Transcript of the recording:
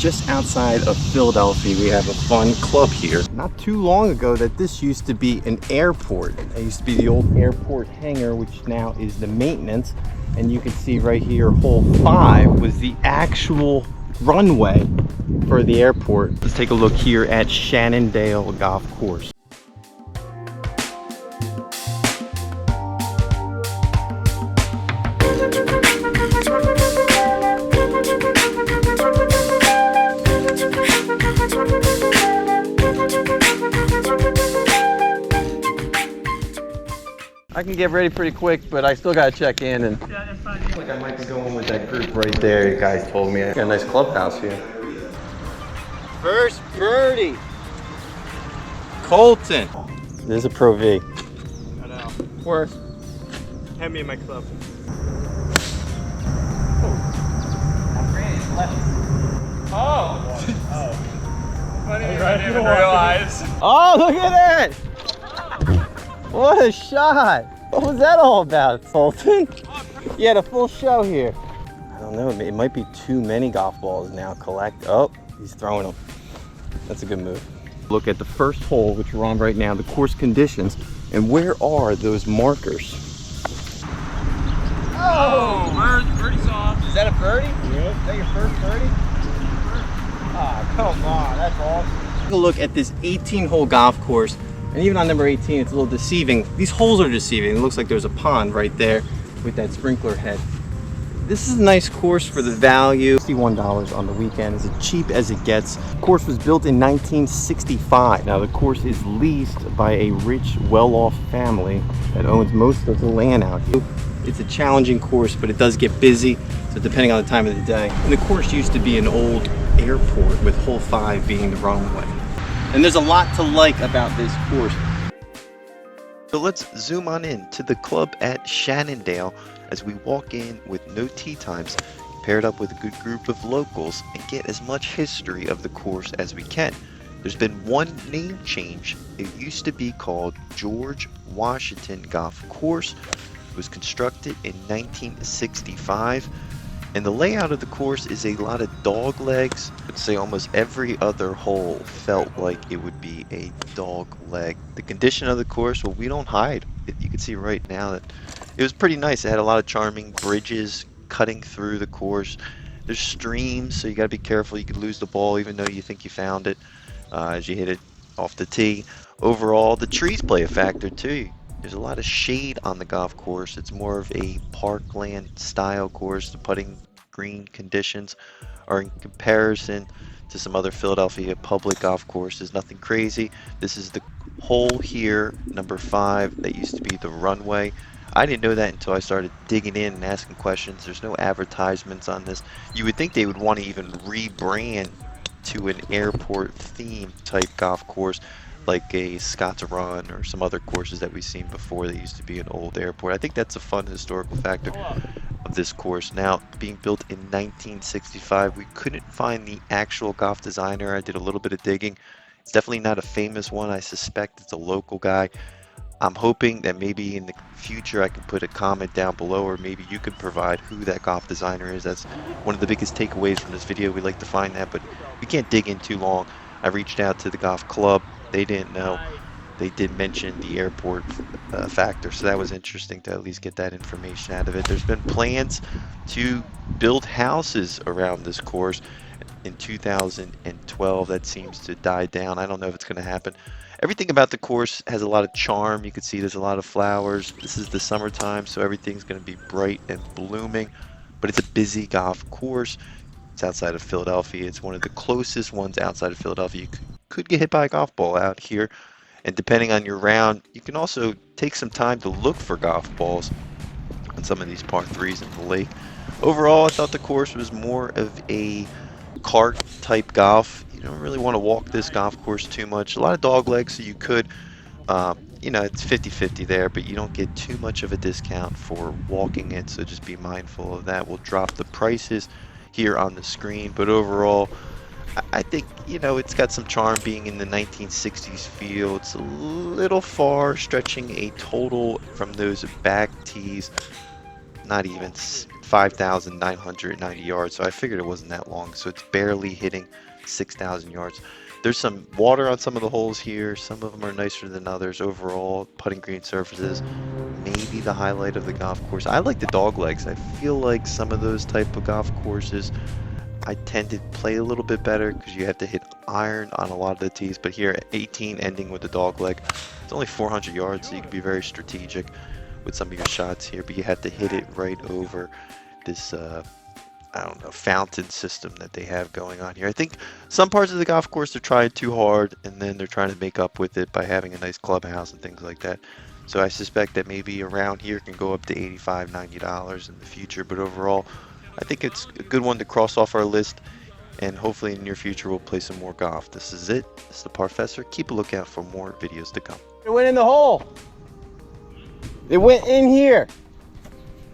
just outside of Philadelphia. We have a fun club here. Not too long ago that this used to be an airport. It used to be the old airport hangar, which now is the maintenance. And you can see right here, hole 5 was the actual runway for the airport. Let's take a look here at Shannondell Golf Course. I can get ready pretty quick, but I still gotta check in, and yeah, that's fine. I feel like I might be going with that group right there. You guys told me. I got a nice clubhouse here. First birdie, Colton. This is a Pro V. I know. Worse. Hand me my club. Oh. Funny, I didn't even realize. Oh, look at that! What a shot! What was that all about, Colton? You had a full show here. I don't know, it might be too many golf balls now. Collect. Oh, he's throwing them. That's a good move. Look at the first hole, which we're on right now, the course conditions, and where are those markers? Oh, birdie's off. Is that a birdie? Yeah. Is that your first birdie? Ah, come on, that's awesome. Take a look at this 18-hole golf course. And even on number 18, it's a little deceiving. These holes are deceiving. It looks like there's a pond right there with that sprinkler head. This is a nice course for the value. $61 on the weekend is as cheap as it gets. The course was built in 1965. Now the course is leased by a rich, well-off family that owns most of the land out here. It's a challenging course, but it does get busy, so depending on the time of the day. And the course used to be an old airport, with hole 5 being the runway. And there's a lot to like about this course. So let's zoom on in to the club at Shannondell as we walk in with no tee times, paired up with a good group of locals, and get as much history of the course as we can. There's been one name change. It used to be called George Washington Golf Course. It was constructed in 1965. And the layout of the course is a lot of dog legs. I'd say almost every other hole felt like it would be a dog leg. The condition of the course, well, we don't hide. You can see right now that it was pretty nice. It had a lot of charming bridges cutting through the course. There's streams, so you got to be careful. You could lose the ball even though you think you found it as you hit it off the tee. Overall, the trees play a factor too. There's a lot of shade on the golf course. It's more of a parkland style course. The putting green conditions are in comparison to some other Philadelphia public golf courses. Nothing crazy. This is the hole here, number 5, that used to be the runway. I didn't know that until I started digging in and asking questions. There's no advertisements on this. You would think they would want to even rebrand to an airport theme type golf course, like a Scott's Run or some other courses that we've seen before. They used to be an old airport. I think that's a fun historical factor of this course. Now, being built in 1965, we couldn't find the actual golf designer. I did a little bit of digging. It's definitely not a famous one. I suspect it's a local guy. I'm hoping that maybe in the future I can put a comment down below, or maybe you can provide who that golf designer is. That's one of the biggest takeaways from this video. We like to find that, but we can't dig in too long. I reached out to the golf club. They didn't know. They did mention the airport factor, so that was interesting to at least get that information out of it. There's been plans to build houses around this course in 2012. That seems to die down. I don't know if it's going to happen. Everything about the course has a lot of charm. You can see there's a lot of flowers. This is the summertime, so everything's going to be bright and blooming, but it's a busy golf course. It's outside of Philadelphia. It's one of the closest ones outside of Philadelphia. You could get hit by a golf ball out here, and depending on your round, you can also take some time to look for golf balls on some of these par 3s in the lake. Overall, I thought the course was more of a cart type golf. You don't really want to walk this golf course too much. A lot of dog legs, so you could you know, it's 50-50 there, but you don't get too much of a discount for walking it, so just be mindful of that. We'll drop the prices here on the screen, but overall I think, you know, it's got some charm being in the 1960s feel. It's a little far, stretching a total from those back tees, not even 5,990 yards, so I figured it wasn't that long. So it's barely hitting 6,000 yards. There's some water on some of the holes here. Some of them are nicer than others. Overall, putting green surfaces, maybe the highlight of the golf course. I like the dog legs. I feel like some of those type of golf courses, I tend to play a little bit better because you have to hit iron on a lot of the tees. But here at 18, ending with the dog leg, it's only 400 yards, so you can be very strategic with some of your shots here. But you have to hit it right over this I don't know, fountain system that they have going on here. I think some parts of the golf course they're trying too hard, and then they're trying to make up with it by having a nice clubhouse and things like that. So I suspect that maybe around here can go up to $85, $90 in the future. But overall, I think it's a good one to cross off our list, and hopefully in the near future we'll play some more golf. This is it. This is the Parfessor. Keep a lookout for more videos to come. It went in the hole. It went in here.